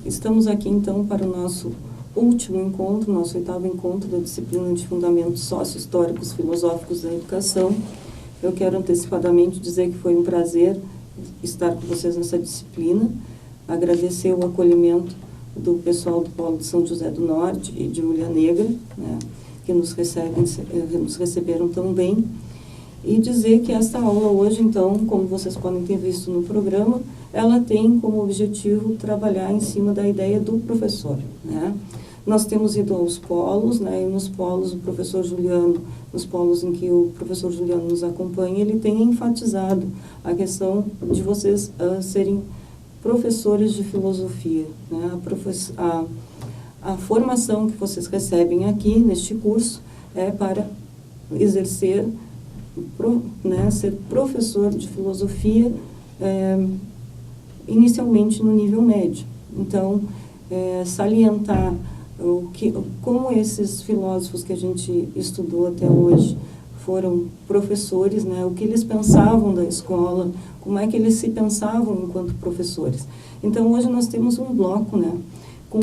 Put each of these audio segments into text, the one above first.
Estamos aqui então para o nosso último encontro, nosso 8º encontro da disciplina de Fundamentos Sócio-Históricos Filosóficos da Educação. Eu quero antecipadamente dizer que foi um prazer estar com vocês nessa disciplina, agradecer o acolhimento do pessoal do Polo de São José do Norte e de Ulha Negra, né, que nos receberam tão bem, e dizer que esta aula hoje, então, como vocês podem ter visto no programa, ela tem como objetivo trabalhar em cima da ideia do professor, né? Nós temos ido aos polos, né, e nos polos o professor Juliano, nos polos em que o professor Juliano nos acompanha, ele tem enfatizado a questão de vocês serem professores de filosofia, né? A formação que vocês recebem aqui neste curso é para exercer, né, ser professor de filosofia inicialmente no nível médio. Então, salientar como esses filósofos que a gente estudou até hoje foram professores, né, o que eles pensavam da escola, como é que eles se pensavam enquanto professores. Então, hoje nós temos um bloco, né, com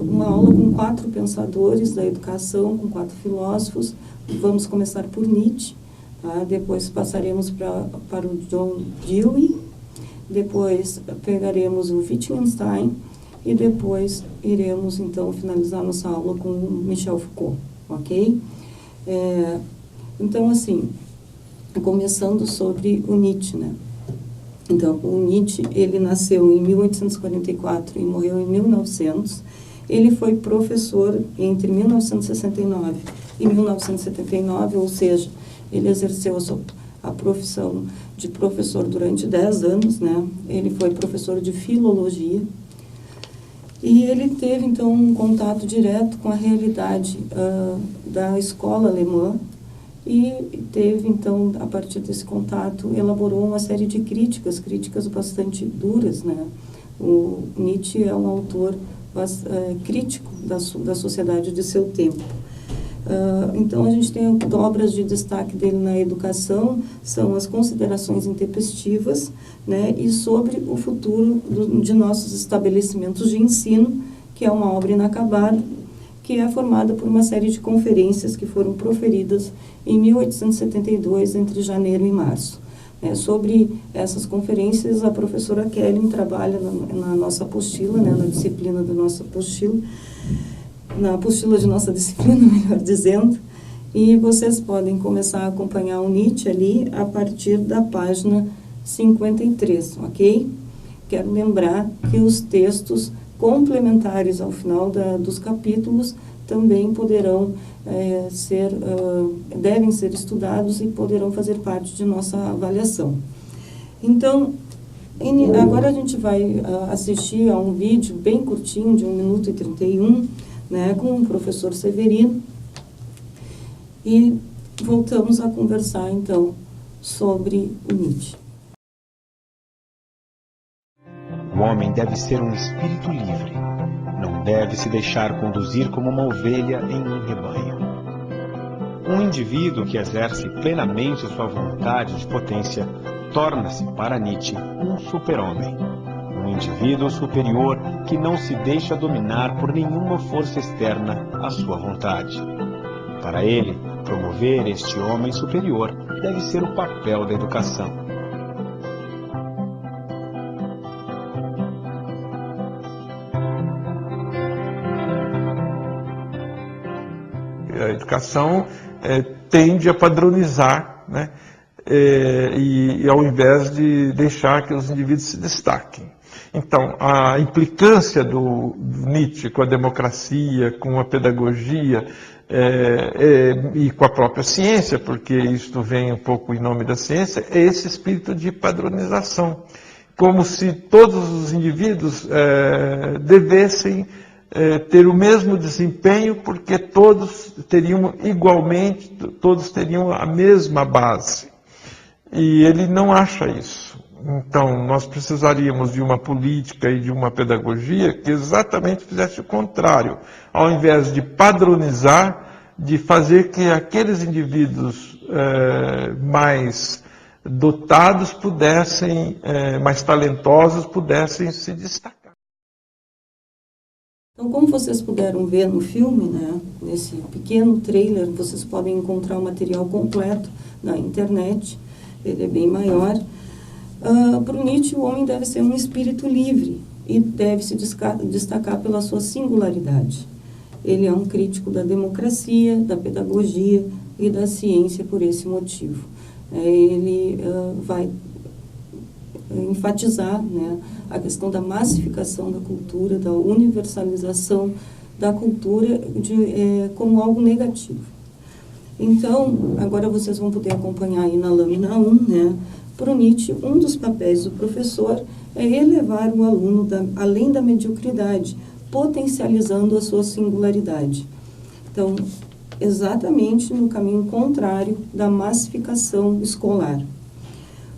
uma aula com 4 pensadores da educação, com 4 filósofos. Vamos começar por Nietzsche, tá? Depois passaremos para o John Dewey, depois pegaremos o Wittgenstein e depois iremos, então, finalizar nossa aula com o Michel Foucault, ok? Então, assim, começando sobre o Nietzsche, né? Então, o Nietzsche, ele nasceu em 1844 e morreu em 1900. Ele foi professor entre 1969 e 1979, ou seja, ele exerceu a profissão de professor durante 10 anos, né? Ele foi professor de filologia e ele teve, então, um contato direto com a realidade da escola alemã e teve, então, a partir desse contato, elaborou uma série de críticas bastante duras, né? O Nietzsche é um autor crítico da sociedade de seu tempo. Então, a gente tem obras de destaque dele na educação, são as Considerações Intempestivas, né, e sobre o futuro de nossos estabelecimentos de ensino, que é uma obra inacabada, que é formada por uma série de conferências que foram proferidas em 1872, entre janeiro e março. Sobre essas conferências, a professora Kellen trabalha na nossa apostila, né, na disciplina da nossa apostila, na apostila de nossa disciplina, melhor dizendo, e vocês podem começar a acompanhar o Nietzsche ali a partir da página 53, ok? Quero lembrar que os textos complementares ao final dos capítulos também poderão devem ser estudados e poderão fazer parte de nossa avaliação. Então, agora a gente vai assistir a um vídeo bem curtinho, de 1 minuto e 31, né, com o professor Severino, e voltamos a conversar, então, sobre o Nietzsche. O homem deve ser um espírito livre. Não deve se deixar conduzir como uma ovelha em um rebanho. Um indivíduo que exerce plenamente sua vontade de potência torna-se, para Nietzsche, um super-homem. Um indivíduo superior que não se deixa dominar por nenhuma força externa à sua vontade. Para ele, promover este homem superior deve ser o papel da educação. A educação tende a padronizar, né? E ao invés de deixar que os indivíduos se destaquem. Então, a implicância do Nietzsche com a democracia, com a pedagogia e com a própria ciência, porque isto vem um pouco em nome da ciência, é esse espírito de padronização. Como se todos os indivíduos devessem ter o mesmo desempenho, porque todos teriam igualmente, todos teriam a mesma base. E ele não acha isso. Então, nós precisaríamos de uma política e de uma pedagogia que exatamente fizesse o contrário. Ao invés de padronizar, de fazer que aqueles indivíduos mais dotados pudessem, mais talentosos, pudessem se destacar. Então, como vocês puderam ver no filme, né, nesse pequeno trailer, vocês podem encontrar o material completo na internet, ele é bem maior. Para o Nietzsche, o homem deve ser um espírito livre e deve se destacar pela sua singularidade. Ele é um crítico da democracia, da pedagogia e da ciência por esse motivo. Ele vai enfatizar, né, a questão da massificação da cultura, da universalização da cultura como algo negativo. Então, agora vocês vão poder acompanhar aí na lâmina 1, né, para o Nietzsche, um dos papéis do professor é elevar o aluno além da mediocridade, potencializando a sua singularidade. Então, exatamente no caminho contrário da massificação escolar.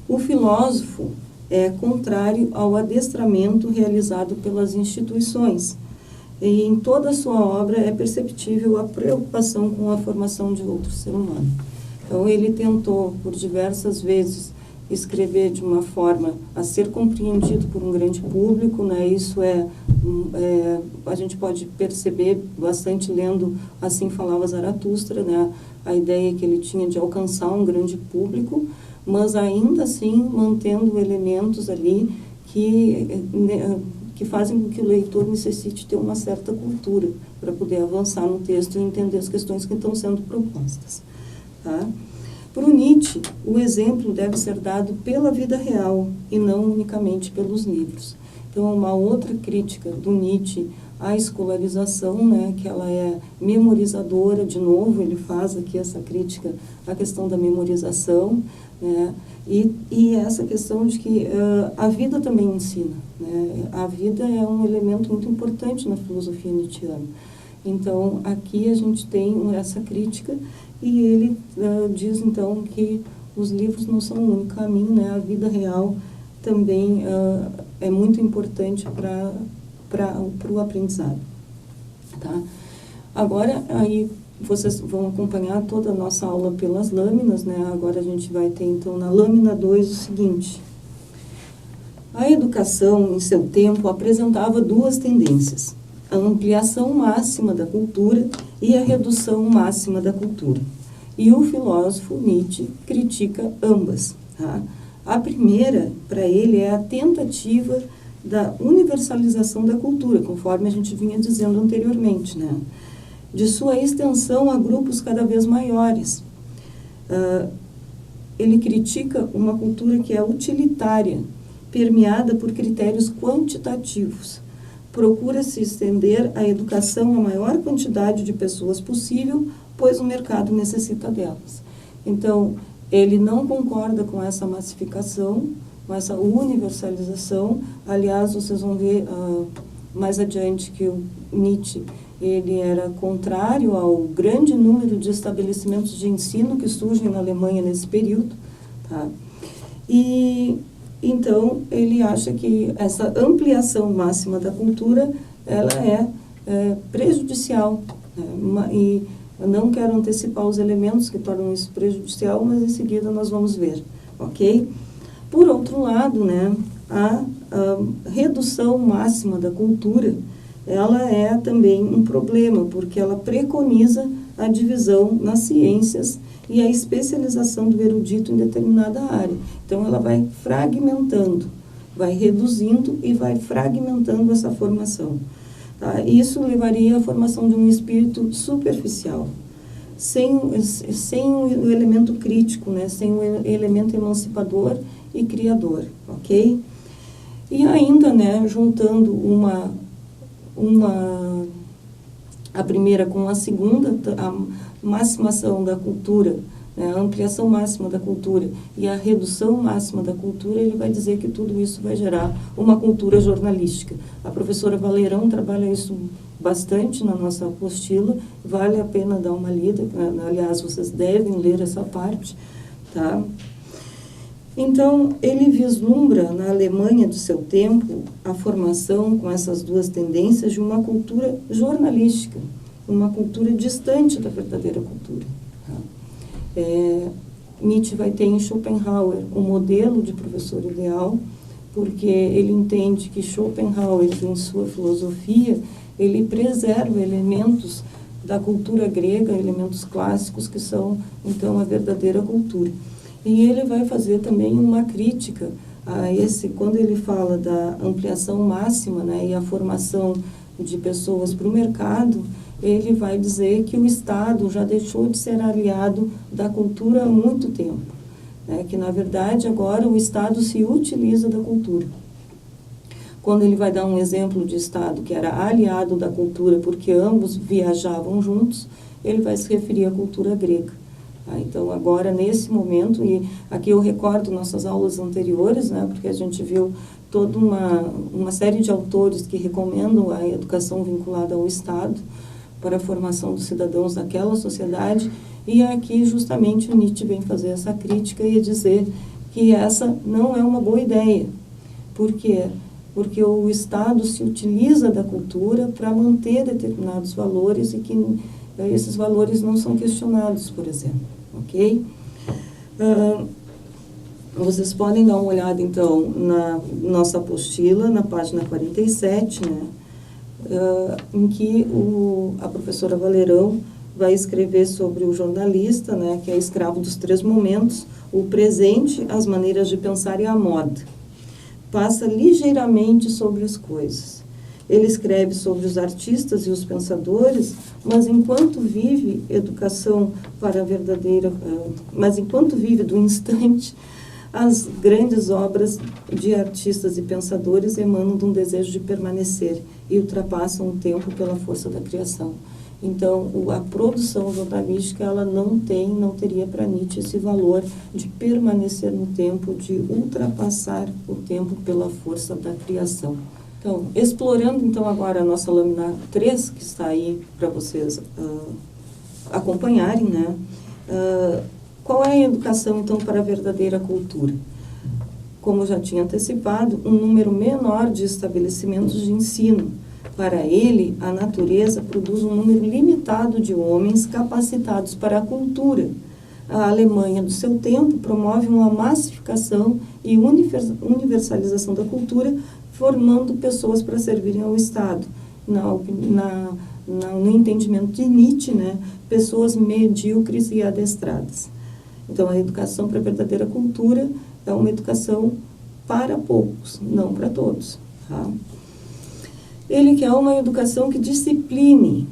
O filósofo é contrário ao adestramento realizado pelas instituições. E em toda a sua obra é perceptível a preocupação com a formação de outro ser humano. Então, ele tentou, por diversas vezes, escrever de uma forma a ser compreendido por um grande público, né? Isso a gente pode perceber bastante lendo Assim Falava Zaratustra, né? A ideia que ele tinha de alcançar um grande público, mas ainda assim mantendo elementos ali que fazem com que o leitor necessite ter uma certa cultura para poder avançar no texto e entender as questões que estão sendo propostas. Tá? Para o Nietzsche, o exemplo deve ser dado pela vida real e não unicamente pelos livros. Então, uma outra crítica do Nietzsche à escolarização, né, que ela é memorizadora, de novo, ele faz aqui essa crítica à questão da memorização, né, e essa questão de que a vida também ensina, né, a vida é um elemento muito importante na filosofia nietzschiana. Então, aqui a gente tem essa crítica e ele diz, então, que os livros não são o único caminho, né, a vida real também é muito importante para o aprendizado. Tá? Agora, aí vocês vão acompanhar toda a nossa aula pelas lâminas, né? Agora a gente vai ter, então, na lâmina 2 o seguinte. A educação, em seu tempo, apresentava duas tendências: a ampliação máxima da cultura e a redução máxima da cultura. E o filósofo Nietzsche critica ambas. Tá? A primeira, para ele, é a tentativa da universalização da cultura, conforme a gente vinha dizendo anteriormente, né? De sua extensão a grupos cada vez maiores. Ele critica uma cultura que é utilitária, permeada por critérios quantitativos. Procura-se estender a educação à maior quantidade de pessoas possível, pois o mercado necessita delas. Então, ele não concorda com essa massificação, com essa universalização. Aliás, vocês vão ver mais adiante que o Nietzsche ele era contrário ao grande número de estabelecimentos de ensino que surgem na Alemanha nesse período. Tá? E então ele acha que essa ampliação máxima da cultura ela é prejudicial, né? E eu não quero antecipar os elementos que tornam isso prejudicial, mas em seguida nós vamos ver, ok? Por outro lado, né, a redução máxima da cultura, ela é também um problema, porque ela preconiza a divisão nas ciências e a especialização do erudito em determinada área. Então, ela vai fragmentando, vai reduzindo e vai fragmentando essa formação. Tá? Isso levaria à formação de um espírito superficial, sem o elemento crítico, né? Sem o elemento emancipador e criador, ok? E ainda, né, juntando a primeira com a segunda, a maximação da cultura, né, a ampliação máxima da cultura e a redução máxima da cultura, ele vai dizer que tudo isso vai gerar uma cultura jornalística. A professora Valerão trabalha isso bastante na nossa apostila, vale a pena dar uma lida, aliás, vocês devem ler essa parte, tá? Então, ele vislumbra na Alemanha do seu tempo a formação com essas duas tendências de uma cultura jornalística, uma cultura distante da verdadeira cultura. Nietzsche vai ter em Schopenhauer o modelo de professor ideal, porque ele entende que Schopenhauer, em sua filosofia, ele preserva elementos da cultura grega, elementos clássicos que são, então, a verdadeira cultura. E ele vai fazer também uma crítica a esse, quando ele fala da ampliação máxima, né, e a formação de pessoas para o mercado, ele vai dizer que o Estado já deixou de ser aliado da cultura há muito tempo, né, que, na verdade, agora o Estado se utiliza da cultura. Quando ele vai dar um exemplo de Estado que era aliado da cultura porque ambos viajavam juntos, ele vai se referir à cultura grega. Então, agora, nesse momento, e aqui eu recordo nossas aulas anteriores, né, porque a gente viu toda uma série de autores que recomendam a educação vinculada ao Estado para a formação dos cidadãos daquela sociedade, e aqui justamente o Nietzsche vem fazer essa crítica e dizer que essa não é uma boa ideia. Por quê? Porque o Estado se utiliza da cultura para manter determinados valores e que esses valores não são questionados, por exemplo, ok? Vocês podem dar uma olhada, então, na nossa apostila, na página 47, né, em que a professora Valerão vai escrever sobre o jornalista, né, que é escravo dos 3 momentos, o presente, as maneiras de pensar e a moda. Passa ligeiramente sobre as coisas. Ele escreve sobre os artistas e os pensadores, mas enquanto vive educação para a verdadeira, mas enquanto vive do instante, as grandes obras de artistas e pensadores emanam de um desejo de permanecer e ultrapassam o tempo pela força da criação. Então, a produção jornalística, ela não teria para Nietzsche esse valor de permanecer no tempo, de ultrapassar o tempo pela força da criação. Então, explorando então agora a nossa lâmina 3, que está aí para vocês acompanharem, né? Qual é a educação então para a verdadeira cultura? Como eu já tinha antecipado, um número menor de estabelecimentos de ensino. Para ele, a natureza produz um número limitado de homens capacitados para a cultura. A Alemanha, do seu tempo, promove uma massificação e universalização da cultura, formando pessoas para servirem ao Estado. No entendimento de Nietzsche, né, pessoas medíocres e adestradas. Então, a educação para a verdadeira cultura é uma educação para poucos, não para todos. Tá? Ele quer uma educação que discipline,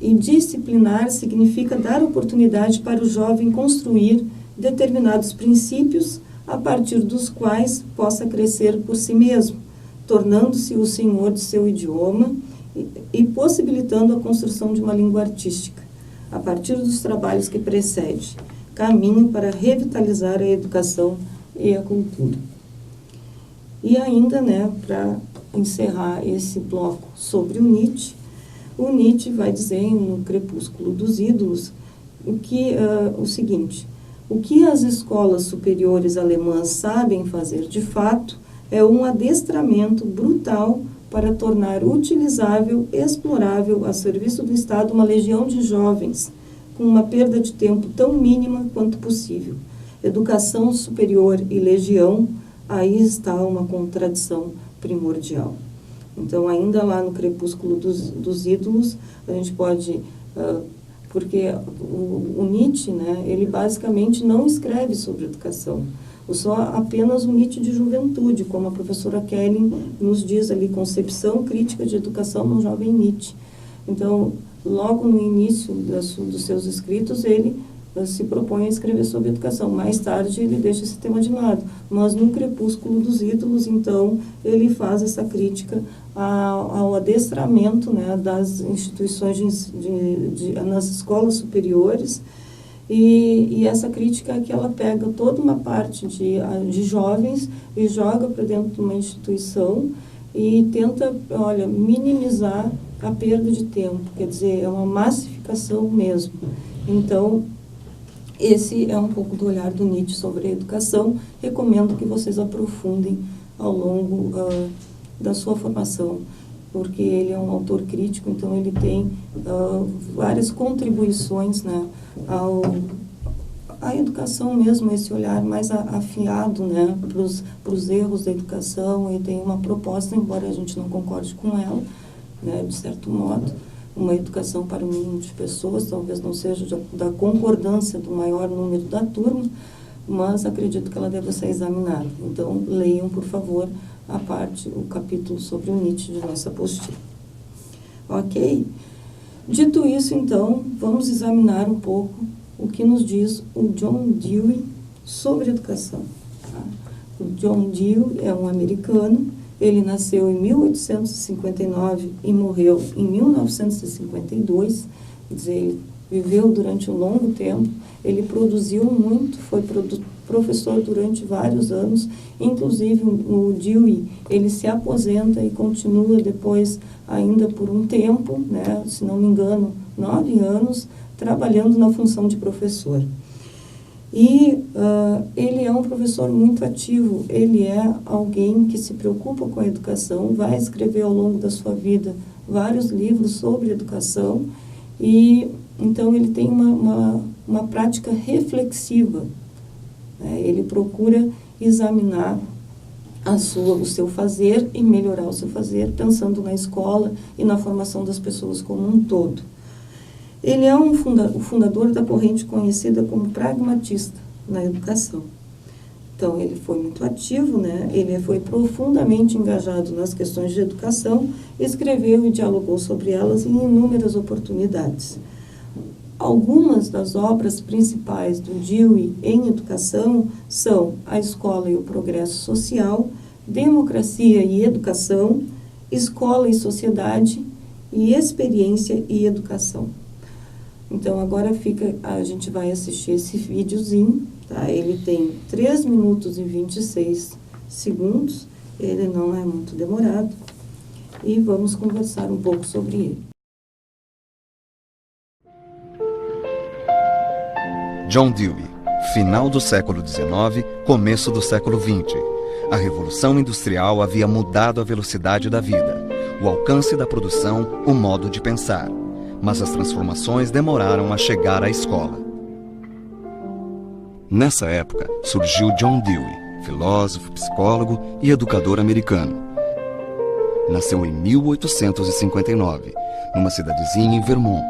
e disciplinar significa dar oportunidade para o jovem construir determinados princípios a partir dos quais possa crescer por si mesmo, tornando-se o senhor de seu idioma e possibilitando a construção de uma língua artística, a partir dos trabalhos que precede, caminho para revitalizar a educação e a cultura. E ainda, né, para encerrar esse bloco sobre o Nietzsche vai dizer no Crepúsculo dos Ídolos o seguinte: o que as escolas superiores alemãs sabem fazer de fato é um adestramento brutal para tornar utilizável, explorável, a serviço do Estado, uma legião de jovens, com uma perda de tempo tão mínima quanto possível. Educação superior e legião, aí está uma contradição primordial. Então, ainda lá no Crepúsculo dos Ídolos, a gente pode... porque o Nietzsche, né, ele basicamente não escreve sobre educação. Só apenas o Nietzsche de juventude, como a professora Kelly nos diz ali, concepção crítica de educação no jovem Nietzsche. Então, logo no início dos seus escritos, ele se propõe a escrever sobre educação. Mais tarde, ele deixa esse tema de lado. Mas no Crepúsculo dos Ídolos, então, ele faz essa crítica ao adestramento, né, das instituições nas escolas superiores. E essa crítica é que ela pega toda uma parte de jovens e joga para dentro de uma instituição e tenta, minimizar a perda de tempo. Quer dizer, é uma massificação mesmo. Então, esse é um pouco do olhar do Nietzsche sobre a educação. Recomendo que vocês aprofundem ao longo da sua formação, porque ele é um autor crítico, então ele tem várias contribuições, né, a educação mesmo, esse olhar mais afiado, né, para os erros da educação, e tem uma proposta, embora a gente não concorde com ela, né, de certo modo, uma educação para o mínimo de pessoas, talvez não seja da concordância do maior número da turma, mas acredito que ela deva ser examinada. Então, leiam, por favor, o capítulo sobre o Nietzsche de nossa apostila. Ok? Dito isso, então, vamos examinar um pouco o que nos diz o John Dewey sobre educação. Tá? O John Dewey é um americano, ele nasceu em 1859 e morreu em 1952, quer dizer, ele viveu durante um longo tempo, ele produziu muito, foi professor durante vários anos, inclusive o Dewey, ele se aposenta e continua depois, ainda por um tempo, né, se não me engano, 9 anos, trabalhando na função de professor. E ele é um professor muito ativo, ele é alguém que se preocupa com a educação, vai escrever ao longo da sua vida vários livros sobre educação, e então ele tem uma prática reflexiva, né? Ele procura examinar o seu fazer e melhorar o seu fazer, pensando na escola e na formação das pessoas como um todo. Ele é o fundador da corrente conhecida como pragmatista na educação. Então, ele foi muito ativo, né? Ele foi profundamente engajado nas questões de educação, escreveu e dialogou sobre elas em inúmeras oportunidades. Algumas das obras principais do Dewey em educação são A Escola e o Progresso Social, Democracia e Educação, Escola e Sociedade e Experiência e Educação. Então, agora a gente vai assistir esse videozinho, tá? Ele tem 3 minutos e 26 segundos, ele não é muito demorado, e vamos conversar um pouco sobre ele. John Dewey, final do século XIX, começo do século XX. A Revolução Industrial havia mudado a velocidade da vida, o alcance da produção, o modo de pensar. Mas as transformações demoraram a chegar à escola. Nessa época, surgiu John Dewey, filósofo, psicólogo e educador americano. Nasceu em 1859, numa cidadezinha em Vermont.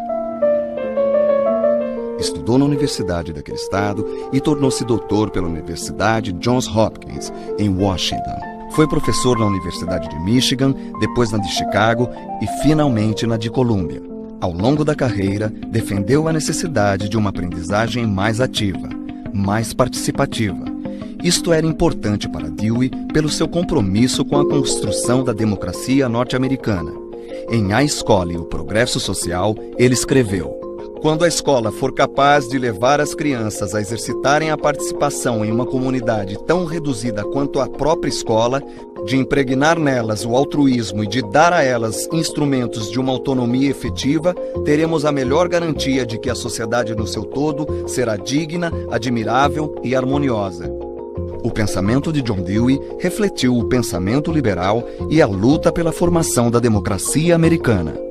Estudou na universidade daquele estado e tornou-se doutor pela Universidade Johns Hopkins, em Washington. Foi professor na Universidade de Michigan, depois na de Chicago e finalmente na de Columbia. Ao longo da carreira, defendeu a necessidade de uma aprendizagem mais ativa, mais participativa. Isto era importante para Dewey pelo seu compromisso com a construção da democracia norte-americana. Em A Escola e o Progresso Social, ele escreveu: quando a escola for capaz de levar as crianças a exercitarem a participação em uma comunidade tão reduzida quanto a própria escola, de impregnar nelas o altruísmo e de dar a elas instrumentos de uma autonomia efetiva, teremos a melhor garantia de que a sociedade no seu todo será digna, admirável e harmoniosa. O pensamento de John Dewey refletiu o pensamento liberal e a luta pela formação da democracia americana.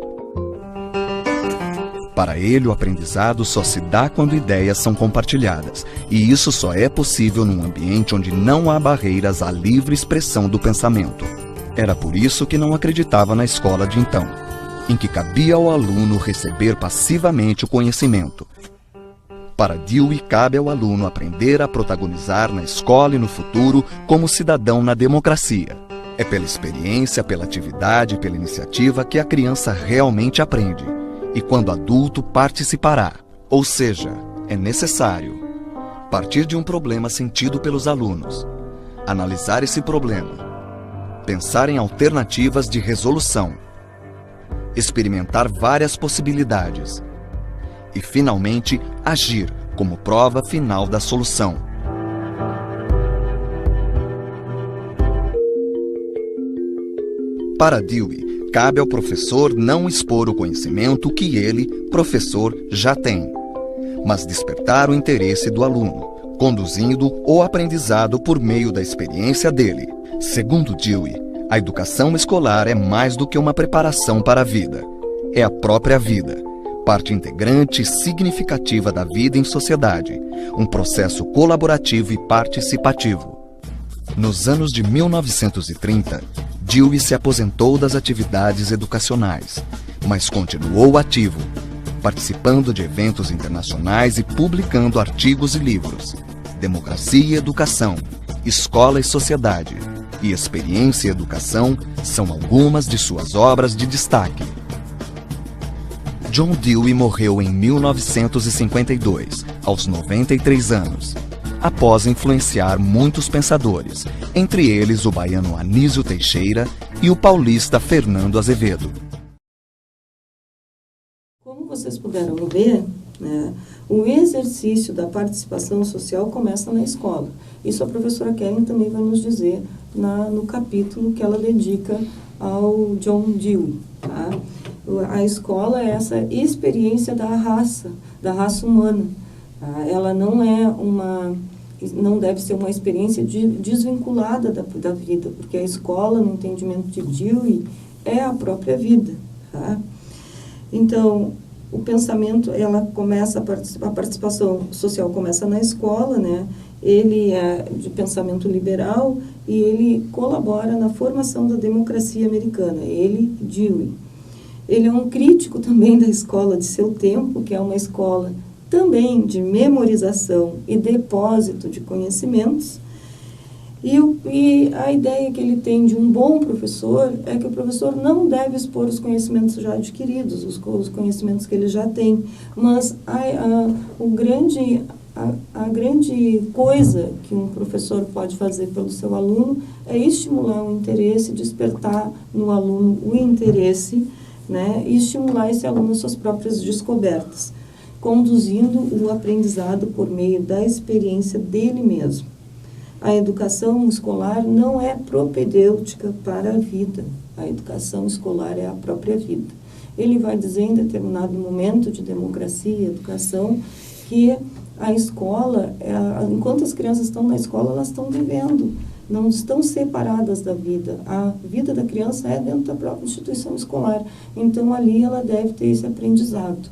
Para ele, o aprendizado só se dá quando ideias são compartilhadas, e isso só é possível num ambiente onde não há barreiras à livre expressão do pensamento. Era por isso que não acreditava na escola de então, em que cabia ao aluno receber passivamente o conhecimento. Para Dewey, cabe ao aluno aprender a protagonizar na escola e no futuro como cidadão na democracia. É pela experiência, pela atividade, pela iniciativa que a criança realmente aprende. E quando adulto participará, ou seja, é necessário partir de um problema sentido pelos alunos, analisar esse problema, pensar em alternativas de resolução, experimentar várias possibilidades e, finalmente, agir como prova final da solução. Para Dewey, cabe ao professor não expor o conhecimento que ele, professor, já tem, mas despertar o interesse do aluno, conduzindo o aprendizado por meio da experiência dele. Segundo Dewey, a educação escolar é mais do que uma preparação para a vida. É a própria vida. parte integrante e significativa da vida em sociedade, um processo colaborativo e participativo. Nos anos de 1930, Dewey se aposentou das atividades educacionais, mas continuou ativo, participando de eventos internacionais e publicando artigos e livros. Democracia e Educação, Escola e Sociedade e Experiência e Educação são algumas de suas obras de destaque. John Dewey morreu em 1952, aos 93 anos, após influenciar muitos pensadores, entre eles o baiano Anísio Teixeira e o paulista Fernando Azevedo. Como vocês puderam ver, né, o exercício da participação social começa na escola. Isso a professora Kellen também vai nos dizer no capítulo que ela dedica ao John Dewey. Tá? A escola é essa experiência da raça humana. Tá? Ela não deve ser uma experiência desvinculada da vida, porque a escola, no entendimento de Dewey, é a própria vida. Tá? Então, o pensamento, a participação social começa na escola, né? Ele é de pensamento liberal e ele colabora na formação da democracia americana, Dewey. Ele é um crítico também da escola de seu tempo, que é uma escola também de memorização e depósito de conhecimentos. E a ideia que ele tem de um bom professor é que o professor não deve expor os conhecimentos já adquiridos, os conhecimentos que ele já tem, mas a grande coisa que um professor pode fazer pelo seu aluno é estimular o interesse, despertar no aluno o interesse, né, e estimular esse aluno às suas próprias descobertas, conduzindo o aprendizado por meio da experiência dele mesmo. A educação escolar não é propedêutica para a vida. A educação escolar é a própria vida. Ele vai dizer em determinado momento de democracia e educação que a escola, enquanto as crianças estão na escola, elas estão vivendo, não estão separadas da vida. A vida da criança é dentro da própria instituição escolar. Então, ali ela deve ter esse aprendizado.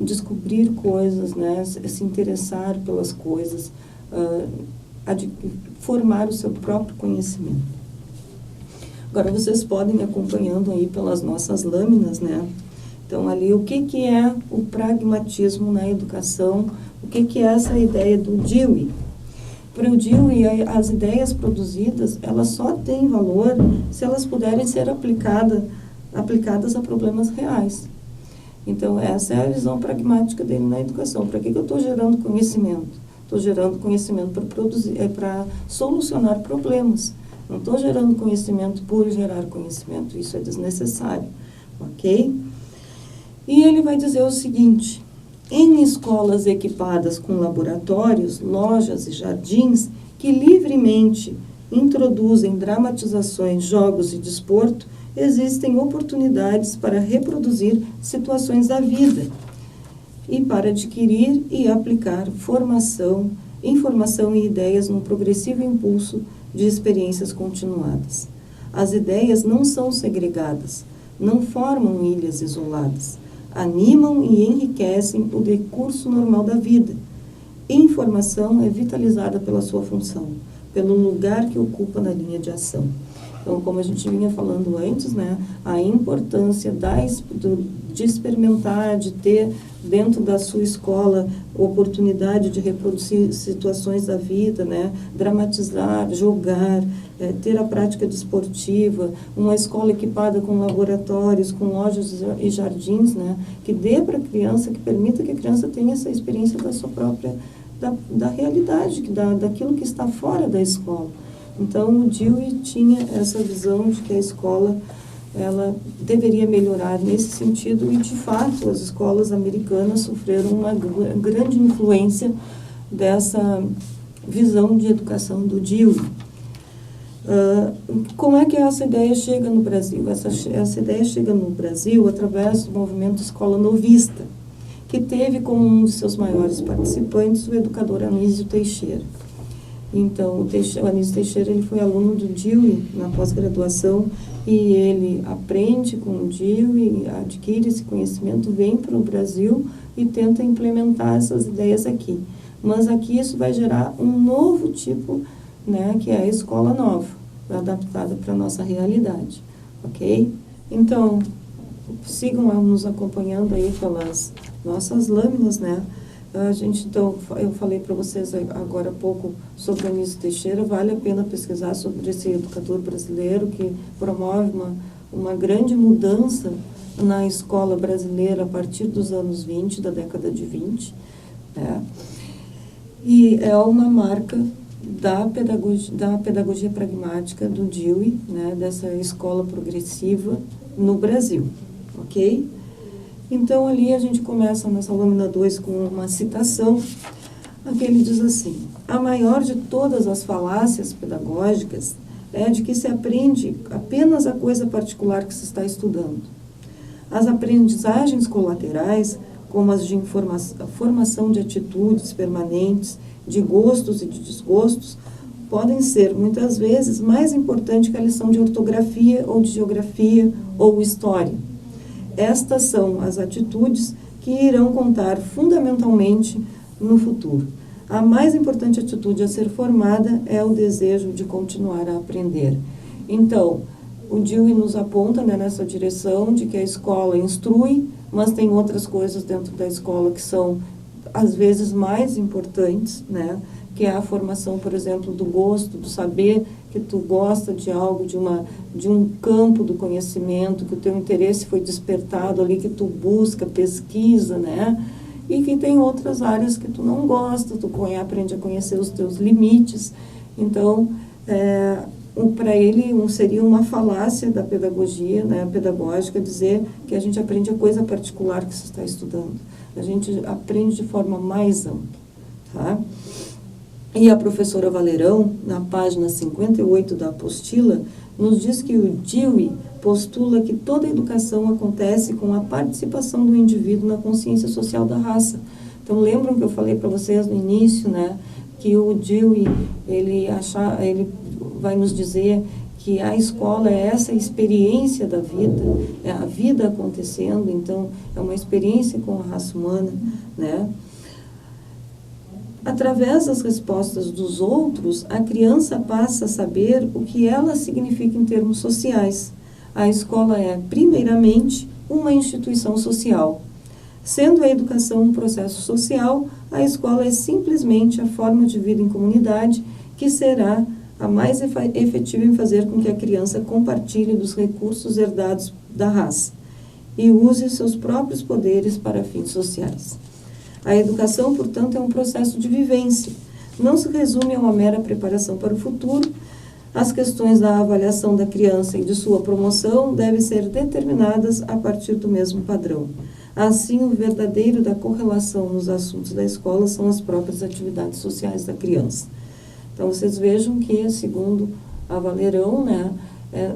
Descobrir coisas, né, se interessar pelas coisas, formar o seu próprio conhecimento. Agora, vocês podem ir acompanhando aí pelas nossas lâminas, né? Então, ali, o que é o pragmatismo na educação? O que é essa ideia do Dewey? Para o Dewey, as ideias produzidas, elas só têm valor se elas puderem ser aplicadas a problemas reais. Então, essa é a visão pragmática dele na educação. Para que eu estou gerando conhecimento? Estou gerando conhecimento para solucionar problemas. Não estou gerando conhecimento por gerar conhecimento. Isso é desnecessário. Ok? E ele vai dizer o seguinte: em escolas equipadas com laboratórios, lojas e jardins que livremente introduzem dramatizações, jogos e desporto, existem oportunidades para reproduzir situações da vida e para adquirir e aplicar informação e ideias num progressivo impulso de experiências continuadas. As ideias não são segregadas, não formam ilhas isoladas, animam e enriquecem o decurso normal da vida. Informação é vitalizada pela sua função, pelo lugar que ocupa na linha de ação. Então, como a gente vinha falando antes, né, a importância de experimentar, de ter dentro da sua escola oportunidade de reproduzir situações da vida, né, dramatizar, jogar, ter a prática desportiva, uma escola equipada com laboratórios, com lojas e jardins, né, que dê para a criança, que permita que a criança tenha essa experiência da sua própria, da realidade, daquilo que está fora da escola. Então, o Dewey tinha essa visão de que a escola ela deveria melhorar nesse sentido e, de fato, as escolas americanas sofreram uma grande influência dessa visão de educação do Dewey. Como é que essa ideia chega no Brasil? Essa ideia chega no Brasil através do movimento Escola Novista, que teve como um de seus maiores participantes o educador Anísio Teixeira. Então, o Anísio Teixeira ele foi aluno do Dewey na pós-graduação e ele aprende com o Dewey, adquire esse conhecimento, vem para o Brasil e tenta implementar essas ideias aqui. Mas aqui isso vai gerar um novo tipo, né, que é a escola nova, adaptada para a nossa realidade, ok? Então, sigam nos acompanhando aí pelas nossas lâminas, né? A gente, então, eu falei para vocês agora há pouco sobre o Anísio Teixeira, vale a pena pesquisar sobre esse educador brasileiro que promove uma grande mudança na escola brasileira a partir dos anos 20, da década de 20, né? E é uma marca da pedagogia pragmática do Dewey, né, dessa escola progressiva no Brasil, ok? Então, ali a gente começa nessa lâmina 2 com uma citação, aqui ele diz assim: a maior de todas as falácias pedagógicas é de que se aprende apenas a coisa particular que se está estudando. As aprendizagens colaterais, como as de formação de atitudes permanentes, de gostos e de desgostos, podem ser, muitas vezes, mais importantes que a lição de ortografia ou de geografia ou história. Estas são as atitudes que irão contar fundamentalmente no futuro. A mais importante atitude a ser formada é o desejo de continuar a aprender. Então, o Dewey nos aponta, né, nessa direção de que a escola instrui, mas tem outras coisas dentro da escola que são, às vezes, mais importantes, né, que é a formação, por exemplo, do gosto, do saber que tu gosta de algo, de um campo do conhecimento, que o teu interesse foi despertado ali, que tu busca, pesquisa, né? E que tem outras áreas que tu não gosta, tu aprende a conhecer os teus limites. Então, para ele, seria uma falácia da pedagogia, né, pedagógica, dizer que a gente aprende a coisa particular que se está estudando. A gente aprende de forma mais ampla, tá? E a professora Valerão, na página 58 da apostila, nos diz que o Dewey postula que toda a educação acontece com a participação do indivíduo na consciência social da raça. Então, lembram que eu falei para vocês no início, né, que o Dewey, ele vai nos dizer que a escola é essa experiência da vida, é a vida acontecendo, então, é uma experiência com a raça humana, né? Através das respostas dos outros, a criança passa a saber o que ela significa em termos sociais. A escola é, primeiramente, uma instituição social. Sendo a educação um processo social, a escola é simplesmente a forma de vida em comunidade que será a mais efetiva em fazer com que a criança compartilhe dos recursos herdados da raça e use seus próprios poderes para fins sociais. A educação, portanto, é um processo de vivência. Não se resume a uma mera preparação para o futuro. As questões da avaliação da criança e de sua promoção devem ser determinadas a partir do mesmo padrão. Assim, o verdadeiro da correlação nos assuntos da escola são as próprias atividades sociais da criança. Então, vocês vejam que, segundo a Valerão, né,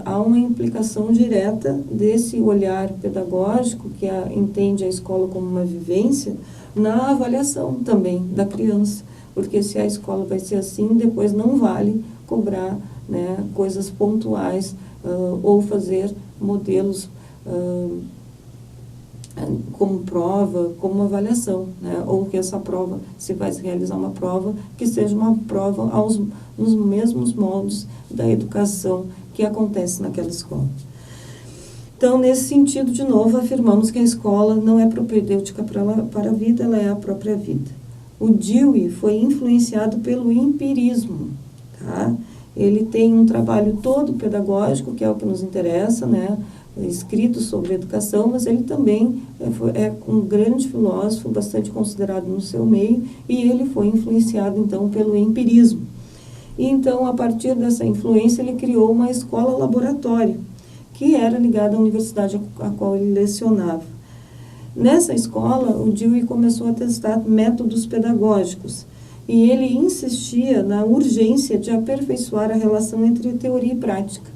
há uma implicação direta desse olhar pedagógico que entende a escola como uma vivência na avaliação também da criança, porque se a escola vai ser assim, depois não vale cobrar, né, coisas pontuais ou fazer modelos como prova, como avaliação, né, ou que essa prova, se vai realizar uma prova, que seja uma prova nos mesmos moldes da educação que acontece naquela escola. Então, nesse sentido, de novo, afirmamos que a escola não é propedêutica para a vida, ela é a própria vida. O Dewey foi influenciado pelo empirismo, tá? Ele tem um trabalho todo pedagógico, que é o que nos interessa, né? Escrito sobre educação, mas ele também é um grande filósofo, bastante considerado no seu meio, e ele foi influenciado, então, pelo empirismo. E, então, a partir dessa influência, ele criou uma escola-laboratório, que era ligada à universidade a qual ele lecionava. Nessa escola, o Dewey começou a testar métodos pedagógicos, e ele insistia na urgência de aperfeiçoar a relação entre teoria e prática.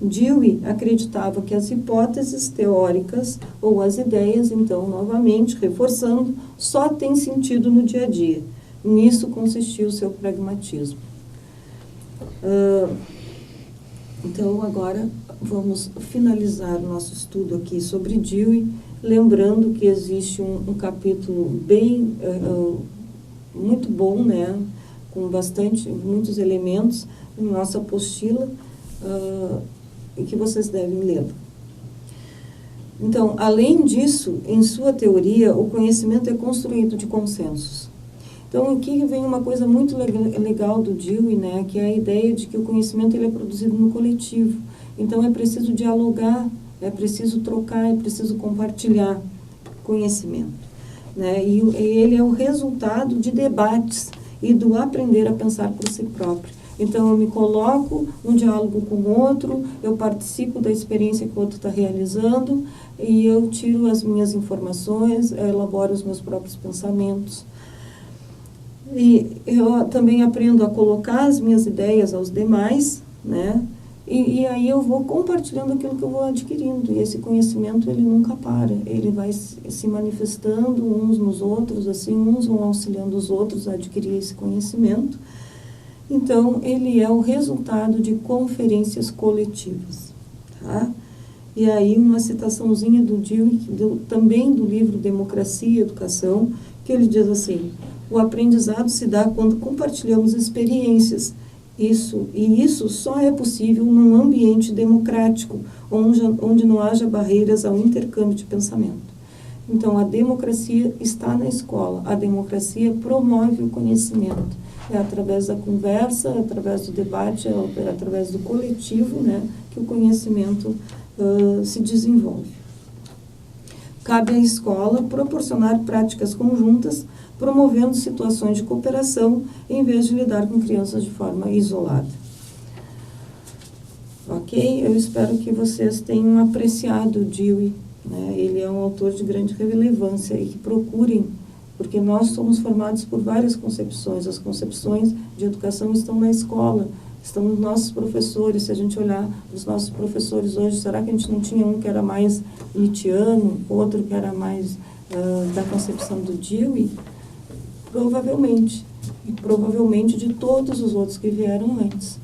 Dewey acreditava que as hipóteses teóricas, ou as ideias, então, novamente, reforçando, só têm sentido no dia a dia. Nisso consistia o seu pragmatismo. Então, agora vamos finalizar o nosso estudo aqui sobre Dewey, lembrando que existe um capítulo bem, muito bom, né, com muitos elementos em nossa apostila, e que vocês devem ler. Então, além disso, em sua teoria, o conhecimento é construído de consensos. Então, aqui vem uma coisa muito legal do Dewey, né, que é a ideia de que o conhecimento ele é produzido no coletivo. Então, é preciso dialogar, é preciso trocar, é preciso compartilhar conhecimento, né? E ele é o resultado de debates e do aprender a pensar por si próprio. Então, eu me coloco num diálogo com o outro, eu participo da experiência que o outro está realizando e eu tiro as minhas informações, eu elaboro os meus próprios pensamentos. E eu também aprendo a colocar as minhas ideias aos demais, né? E aí eu vou compartilhando aquilo que eu vou adquirindo. E esse conhecimento, ele nunca para. Ele vai se manifestando uns nos outros, assim, uns vão auxiliando os outros a adquirir esse conhecimento. Então, ele é o resultado de conferências coletivas, tá? E aí, uma citaçãozinha do Dewey, também do livro Democracia e Educação, que ele diz assim: o aprendizado se dá quando compartilhamos experiências. Isso só é possível num ambiente democrático, onde não haja barreiras ao intercâmbio de pensamento. Então, a democracia está na escola. A democracia promove o conhecimento. É através da conversa, através do debate, através do coletivo, né, que o conhecimento se desenvolve. Cabe à escola proporcionar práticas conjuntas, promovendo situações de cooperação, em vez de lidar com crianças de forma isolada. Ok? Eu espero que vocês tenham apreciado o Dewey, né? Ele é um autor de grande relevância e que procurem, porque nós somos formados por várias concepções. As concepções de educação estão na escola, estão nos nossos professores. Se a gente olhar os nossos professores hoje, será que a gente não tinha um que era mais nietzschiano, outro que era mais da concepção do Dewey? Provavelmente. E provavelmente de todos os outros que vieram antes.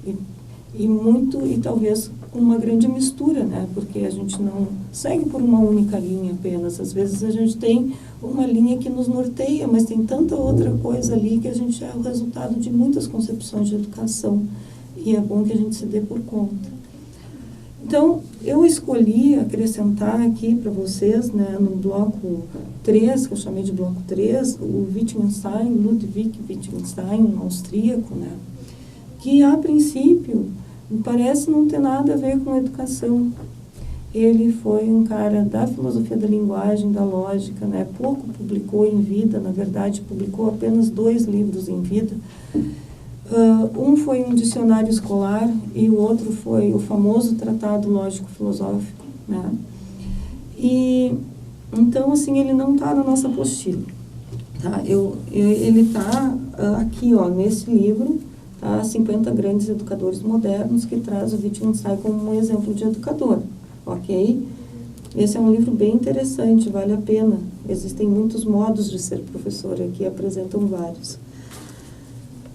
E talvez com uma grande mistura, né? Porque a gente não segue por uma única linha apenas. Às vezes a gente tem uma linha que nos norteia, mas tem tanta outra coisa ali que a gente é o resultado de muitas concepções de educação. E é bom que a gente se dê por conta. Então, eu escolhi acrescentar aqui para vocês, né, no bloco 3, que eu chamei de bloco 3, o Wittgenstein, Ludwig Wittgenstein, um austríaco, né, que a princípio parece não ter nada a ver com educação. Ele foi um cara da filosofia da linguagem, da lógica, né, pouco publicou em vida, na verdade publicou apenas 2 livros em vida. Um foi um dicionário escolar e o outro foi o famoso Tratado Lógico-Filosófico, né? E, então, assim, ele não está na nossa apostila, tá? Ele está aqui, ó, nesse livro, tá? 50 Grandes Educadores Modernos, que traz o Wittgenstein como um exemplo de educador, ok? Esse é um livro bem interessante, vale a pena. Existem muitos modos de ser professor aqui, apresentam vários.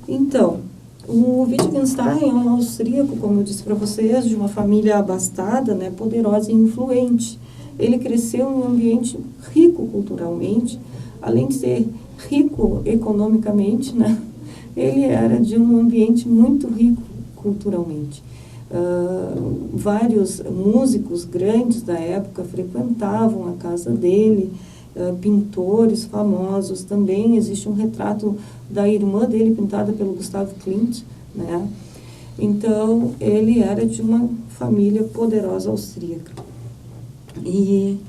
Então, o Wittgenstein é um austríaco, como eu disse para vocês, de uma família abastada, né, poderosa e influente. Ele cresceu em um ambiente rico culturalmente, além de ser rico economicamente, né, ele era de um ambiente muito rico culturalmente. Vários músicos grandes da época frequentavam a casa dele, pintores famosos também. Existe um retrato da irmã dele pintada pelo Gustav Klimt, né? Então, ele era de uma família poderosa austríaca. E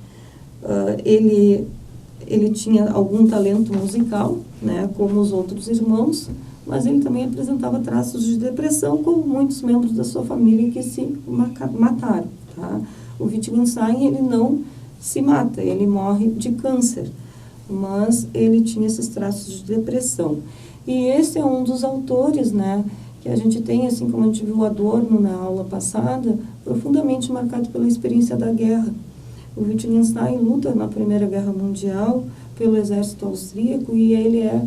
ele tinha algum talento musical, né, como os outros irmãos, mas ele também apresentava traços de depressão, como muitos membros da sua família que se mataram, tá? O Wittgenstein, ele não se mata, ele morre de câncer, mas ele tinha esses traços de depressão. E esse é um dos autores, né, que a gente tem, assim como a gente viu Adorno na aula passada, profundamente marcado pela experiência da guerra. O Wittgenstein luta na Primeira Guerra Mundial pelo exército austríaco e ele é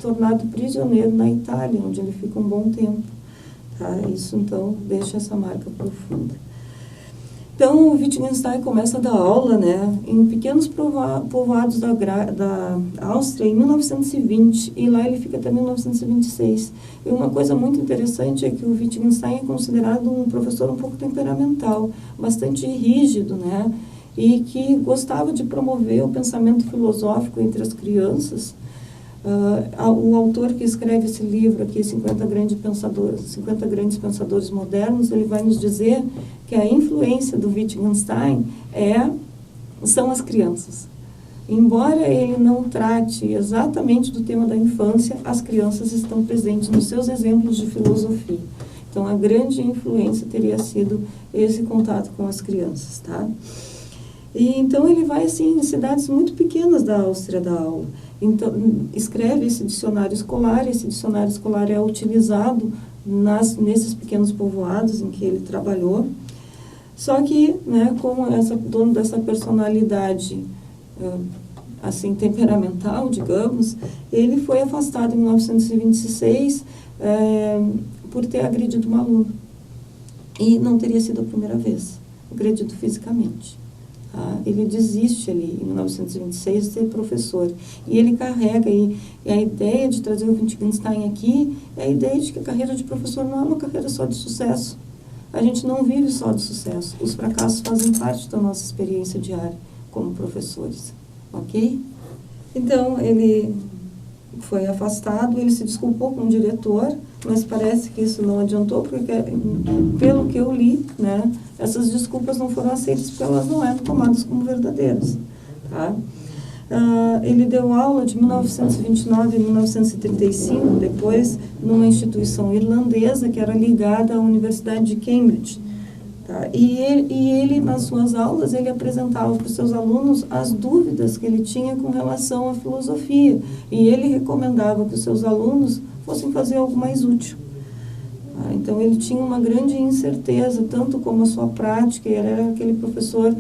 tornado prisioneiro na Itália, onde ele fica um bom tempo. Tá? Isso, então, deixa essa marca profunda. Então, o Wittgenstein começa a dar aula, né, em pequenos povoados da Áustria em 1920, e lá ele fica até 1926. E uma coisa muito interessante é que o Wittgenstein é considerado um professor um pouco temperamental, bastante rígido, né, e que gostava de promover o pensamento filosófico entre as crianças. O autor que escreve esse livro aqui, 50 Grandes Pensadores Modernos, ele vai nos dizer que a influência do Wittgenstein são as crianças. Embora ele não trate exatamente do tema da infância, as crianças estão presentes nos seus exemplos de filosofia. Então, a grande influência teria sido esse contato com as crianças, tá? E então ele vai assim em cidades muito pequenas da Áustria dar aula. Então, escreve esse dicionário escolar é utilizado nesses pequenos povoados em que ele trabalhou. Só que, né, como dono dessa personalidade assim temperamental, digamos, ele foi afastado em 1926 por ter agredido um aluno. E não teria sido a primeira vez, agredido fisicamente. Ele desiste ali, em 1926, de ser professor. E ele carrega, e a ideia de trazer o Wittgenstein aqui é a ideia de que a carreira de professor não é uma carreira só de sucesso. A gente não vive só de sucesso. Os fracassos fazem parte da nossa experiência diária como professores. Ok? Então, ele foi afastado, ele se desculpou com o diretor, mas parece que isso não adiantou, porque, pelo que eu li, né, essas desculpas não foram aceitas porque elas não eram tomadas como verdadeiras. Tá? Ele deu aula de 1929 a 1935, depois, numa instituição irlandesa que era ligada à Universidade de Cambridge. Tá? E ele, nas suas aulas, ele apresentava para os seus alunos as dúvidas que ele tinha com relação à filosofia. E ele recomendava que os seus alunos fossem fazer algo mais útil. Tá? Então, ele tinha uma grande incerteza, tanto como a sua prática, ele era aquele professor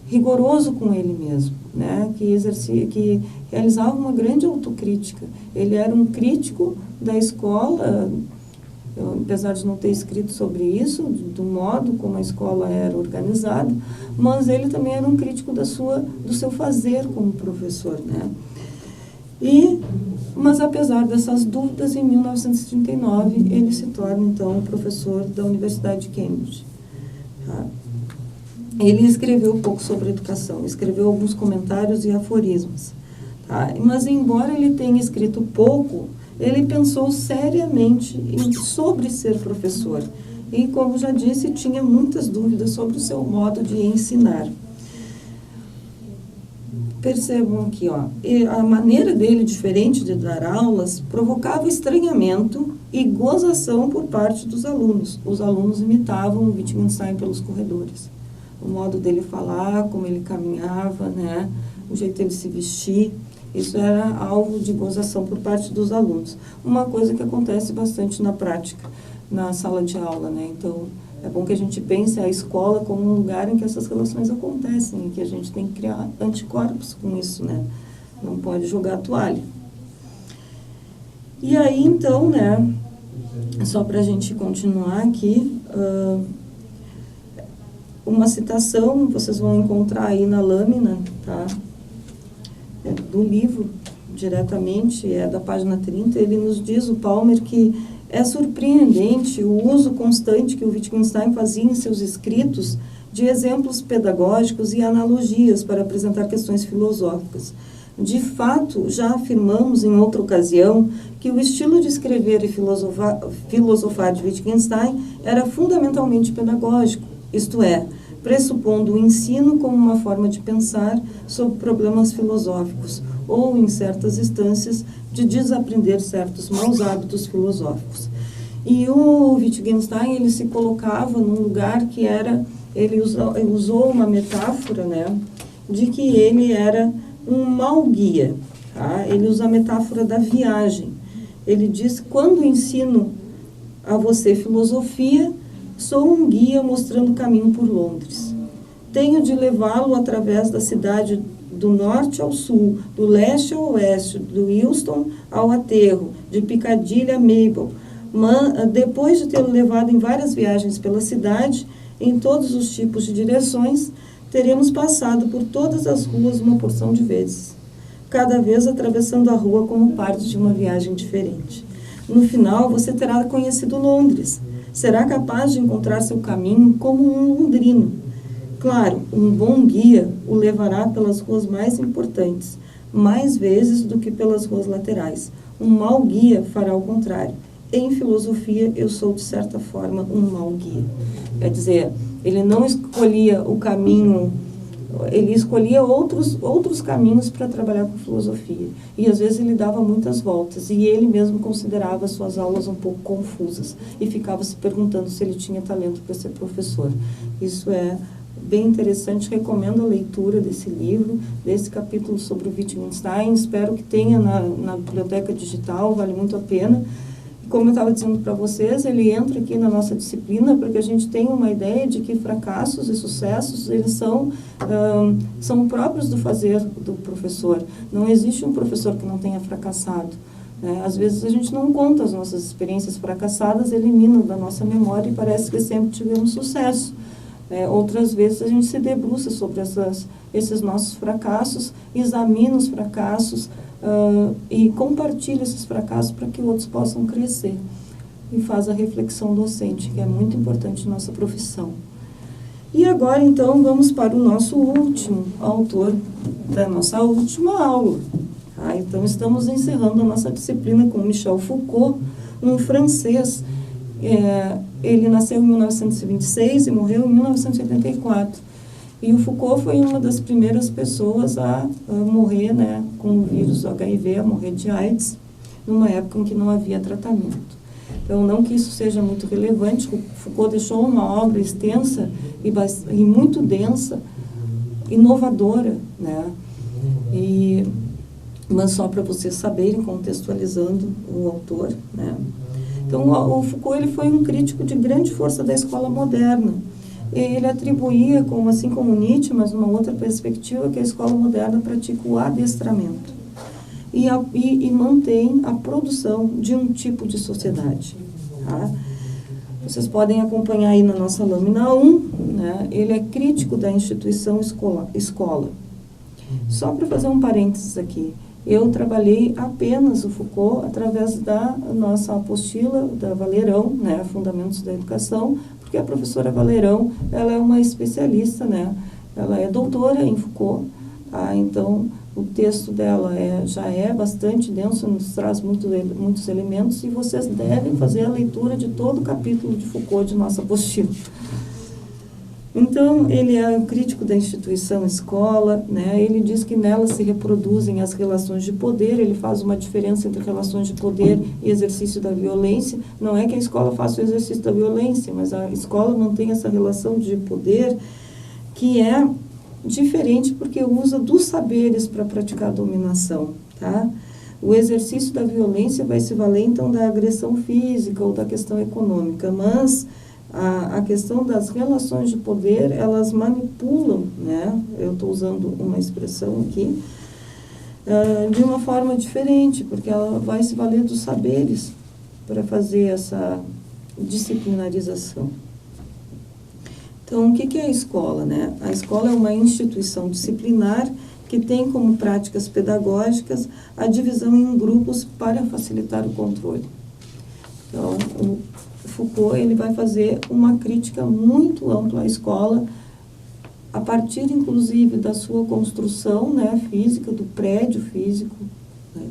rigoroso com ele mesmo, né? Que realizava uma grande autocrítica. Ele era um crítico da escola, apesar de não ter escrito sobre isso, do modo como a escola era organizada, mas ele também era um crítico do seu fazer como professor, né? Mas apesar dessas dúvidas, em 1939, ele se torna, então, professor da Universidade de Cambridge. Tá? Ele escreveu um pouco sobre educação, escreveu alguns comentários e aforismos. Tá? Mas, embora ele tenha escrito pouco, ele pensou seriamente sobre ser professor. E, como já disse, tinha muitas dúvidas sobre o seu modo de ensinar. Percebam aqui, ó, a maneira dele, diferente de dar aulas, provocava estranhamento e gozação por parte dos alunos. Os alunos imitavam o Wittgenstein pelos corredores. O modo dele falar, como ele caminhava, né, o jeito dele se vestir, isso era alvo de gozação por parte dos alunos. Uma coisa que acontece bastante na prática, na sala de aula, né? Então, é bom que a gente pense a escola como um lugar em que essas relações acontecem, e que a gente tem que criar anticorpos com isso, né? Não pode jogar a toalha. E aí, então, né, só para a gente continuar aqui, uma citação, vocês vão encontrar aí na lâmina, tá? Do livro, diretamente, é da página 30, ele nos diz, o Palmer, que é surpreendente o uso constante que o Wittgenstein fazia em seus escritos de exemplos pedagógicos e analogias para apresentar questões filosóficas. De fato, já afirmamos em outra ocasião que o estilo de escrever e filosofar de Wittgenstein era fundamentalmente pedagógico, isto é, pressupondo o ensino como uma forma de pensar sobre problemas filosóficos, ou, em certas instâncias, de desaprender certos maus hábitos filosóficos. E o Wittgenstein, ele se colocava num lugar que era, ele usou uma metáfora, né, de que ele era um mau guia. Tá? Ele usa a metáfora da viagem. Ele diz, quando ensino a você filosofia, sou um guia mostrando o caminho por Londres. Tenho de levá-lo através da cidade do norte ao sul, do leste ao oeste, do Euston ao aterro, de Piccadilly a Maple, depois de tê-lo levado em várias viagens pela cidade, em todos os tipos de direções, teremos passado por todas as ruas uma porção de vezes, cada vez atravessando a rua como parte de uma viagem diferente. No final, você terá conhecido Londres. Será capaz de encontrar seu caminho como um londrino. Claro, um bom guia o levará pelas ruas mais importantes, mais vezes do que pelas ruas laterais. Um mau guia fará o contrário. Em filosofia, eu sou, de certa forma, um mau guia. Quer dizer, ele não escolhia o caminho, ele escolhia outros caminhos para trabalhar com filosofia. E, às vezes, ele dava muitas voltas. E ele mesmo considerava as suas aulas um pouco confusas. E ficava se perguntando se ele tinha talento para ser professor. Isso é bem interessante. Recomendo a leitura desse livro, desse capítulo sobre o Wittgenstein. Espero que tenha na biblioteca digital, vale muito a pena. Como eu estava dizendo para vocês, ele entra aqui na nossa disciplina para que a gente tenha uma ideia de que fracassos e sucessos, eles são próprios do fazer do professor. Não existe um professor que não tenha fracassado. Né? Às vezes a gente não conta as nossas experiências fracassadas, elimina da nossa memória e parece que sempre tivemos sucesso. Outras vezes a gente se debruça sobre esses nossos fracassos, examina os fracassos, e compartilha esses fracassos para que outros possam crescer. E faz a reflexão docente, que é muito importante em nossa profissão. E agora, então, vamos para o nosso último autor da nossa última aula. Tá? Então, estamos encerrando a nossa disciplina com Michel Foucault, um francês. Ele nasceu em 1926 e morreu em 1984. E o Foucault foi uma das primeiras pessoas a morrer, né, com o vírus HIV, a morrer de AIDS, numa época em que não havia tratamento. Então, não que isso seja muito relevante, Foucault deixou uma obra extensa e muito densa, inovadora, né? Mas só para vocês saberem, contextualizando o autor, né? Então, o Foucault ele foi um crítico de grande força da escola moderna. Ele atribuía, assim como Nietzsche, mas numa outra perspectiva, que a escola moderna pratica o adestramento e mantém a produção de um tipo de sociedade. Tá? Vocês podem acompanhar aí na nossa lâmina 1, né? Ele é crítico da instituição escola. Só para fazer um parênteses aqui, eu trabalhei apenas o Foucault através da nossa apostila da Valerão, né? Fundamentos da Educação, porque a professora Valerão, ela é uma especialista, né? Ela é doutora em Foucault, tá? Então, o texto dela já é bastante denso, nos traz muitos elementos, e vocês devem fazer a leitura de todo o capítulo de Foucault de nossa apostila. Então, ele é um crítico da instituição escola, né? Ele diz que nela se reproduzem as relações de poder, ele faz uma diferença entre relações de poder e exercício da violência. Não é que a escola faça o exercício da violência, mas a escola mantém essa relação de poder que é diferente porque usa dos saberes para praticar a dominação, tá? O exercício da violência vai se valer, então, da agressão física ou da questão econômica, mas a questão das relações de poder, elas manipulam, né? Eu estou usando uma expressão aqui, de uma forma diferente, porque ela vai se valer dos saberes para fazer essa disciplinarização. Então, o que é a escola, né? A escola é uma instituição disciplinar que tem como práticas pedagógicas a divisão em grupos para facilitar o controle. Então, o Foucault ele vai fazer uma crítica muito ampla à escola, a partir, inclusive, da sua construção, né, física, do prédio físico, né?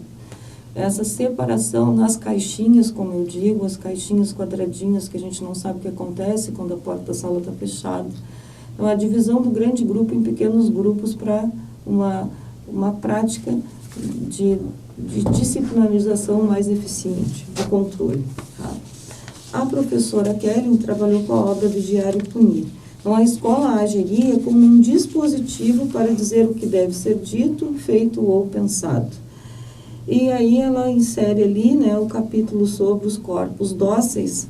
Essa separação nas caixinhas, como eu digo, as caixinhas quadradinhas, que a gente não sabe o que acontece quando a porta da sala está fechada. Então, a divisão do grande grupo em pequenos grupos para uma prática de disciplinarização mais eficiente, de controle. Tá? A professora Kelly trabalhou com a obra Vigiar e Punir. Então, a escola agiria como um dispositivo para dizer o que deve ser dito, feito ou pensado. E aí ela insere ali, né, o capítulo sobre os corpos dóceis,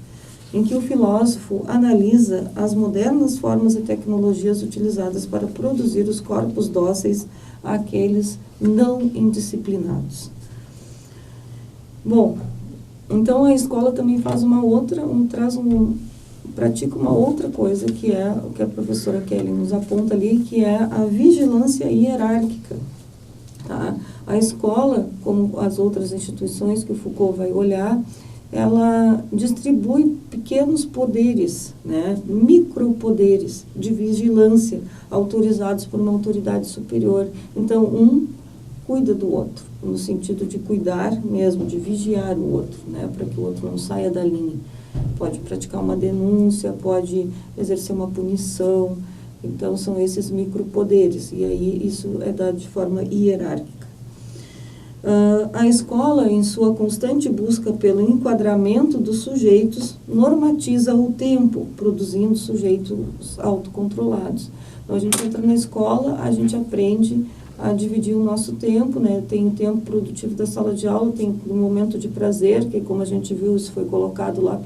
em que o filósofo analisa as modernas formas e tecnologias utilizadas para produzir os corpos dóceis àqueles não indisciplinados. Bom, Então, a escola também faz pratica uma outra coisa, que é o que a professora Kelly nos aponta ali, que é a vigilância hierárquica. Tá? A escola, como as outras instituições que o Foucault vai olhar, ela distribui pequenos poderes, né, micropoderes de vigilância, autorizados por uma autoridade superior. Então, um cuida do outro, no sentido de cuidar mesmo, de vigiar o outro, né, para que o outro não saia da linha. Pode praticar uma denúncia, pode exercer uma punição. Então, são esses micropoderes, e aí isso é dado de forma hierárquica. A escola, em sua constante busca pelo enquadramento dos sujeitos, normatiza o tempo, produzindo sujeitos autocontrolados. Então, a gente entra na escola, a gente aprende a dividir o nosso tempo, né? Tem o tempo produtivo da sala de aula, tem o momento de prazer, que como a gente viu, isso foi colocado lá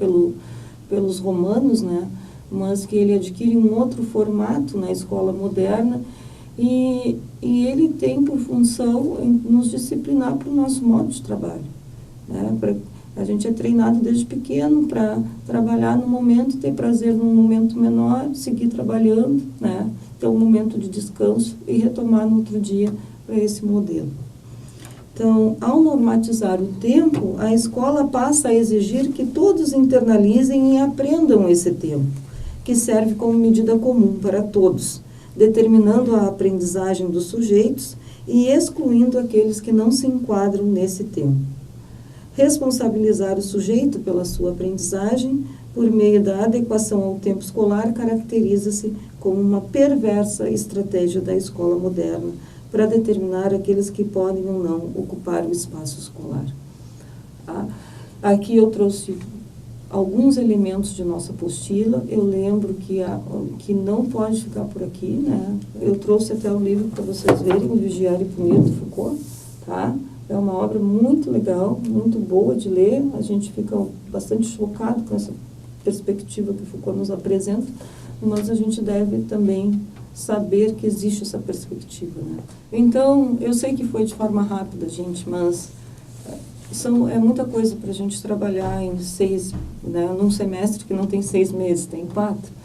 pelos romanos, né? Mas que ele adquire um outro formato na escola moderna, e ele tem por função nos disciplinar para o nosso modo de trabalho, né? A gente é treinado desde pequeno para trabalhar no momento, ter prazer num momento menor, seguir trabalhando, né? Ter um momento de descanso e retomar no outro dia para esse modelo. Então, ao normatizar o tempo, a escola passa a exigir que todos internalizem e aprendam esse tempo, que serve como medida comum para todos, determinando a aprendizagem dos sujeitos e excluindo aqueles que não se enquadram nesse tempo. Responsabilizar o sujeito pela sua aprendizagem por meio da adequação ao tempo escolar caracteriza-se como uma perversa estratégia da escola moderna para determinar aqueles que podem ou não ocupar o espaço escolar. Aqui eu trouxe alguns elementos de nossa apostila. Eu lembro que não pode ficar por aqui, né? Eu trouxe até o livro para vocês verem, O Vigiar e Punir, do Foucault, tá? É uma obra muito legal, muito boa de ler. A gente fica bastante chocado com essa perspectiva que Foucault nos apresenta, mas a gente deve também saber que existe essa perspectiva, né? Então, eu sei que foi de forma rápida, gente, mas é muita coisa para a gente trabalhar em 6, né, num semestre que não tem 6 meses, tem 4.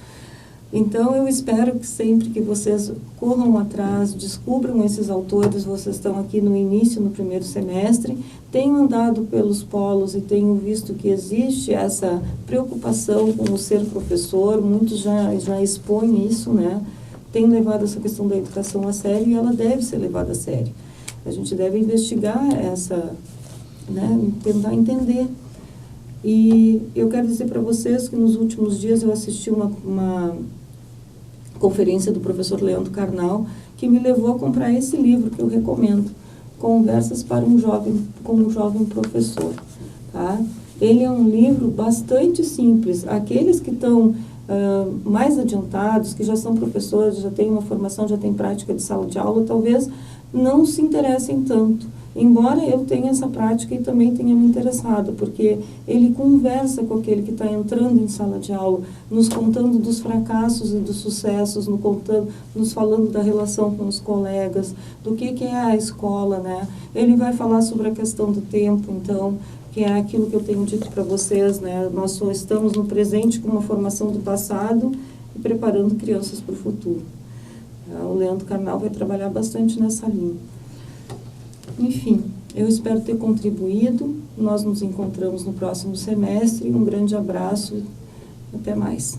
Então, eu espero que sempre que vocês corram atrás, descubram esses autores. Vocês estão aqui no início, no primeiro semestre, tenham andado pelos polos e tenham visto que existe essa preocupação com o ser professor. Muitos já expõem isso, né? Tem levado essa questão da educação a sério, e ela deve ser levada a sério. A gente deve investigar essa, né, tentar entender. E eu quero dizer para vocês que nos últimos dias eu assisti uma conferência do professor Leandro Carnal, que me levou a comprar esse livro que eu recomendo, Conversas para com um Jovem Professor. Tá? Ele é um livro bastante simples. Aqueles que estão mais adiantados, que já são professores, já têm uma formação, já têm prática de sala de aula, talvez não se interessem tanto. Embora eu tenha essa prática e também tenha me interessado, porque ele conversa com aquele que está entrando em sala de aula, nos contando dos fracassos e dos sucessos, nos falando da relação com os colegas, do que é a escola, né? Ele vai falar sobre a questão do tempo, então, que é aquilo que eu tenho dito para vocês, né? Nós só estamos no presente com uma formação do passado e preparando crianças para o futuro. O Leandro Carnal vai trabalhar bastante nessa linha. Enfim, eu espero ter contribuído. Nós nos encontramos no próximo semestre. Um grande abraço. Até mais.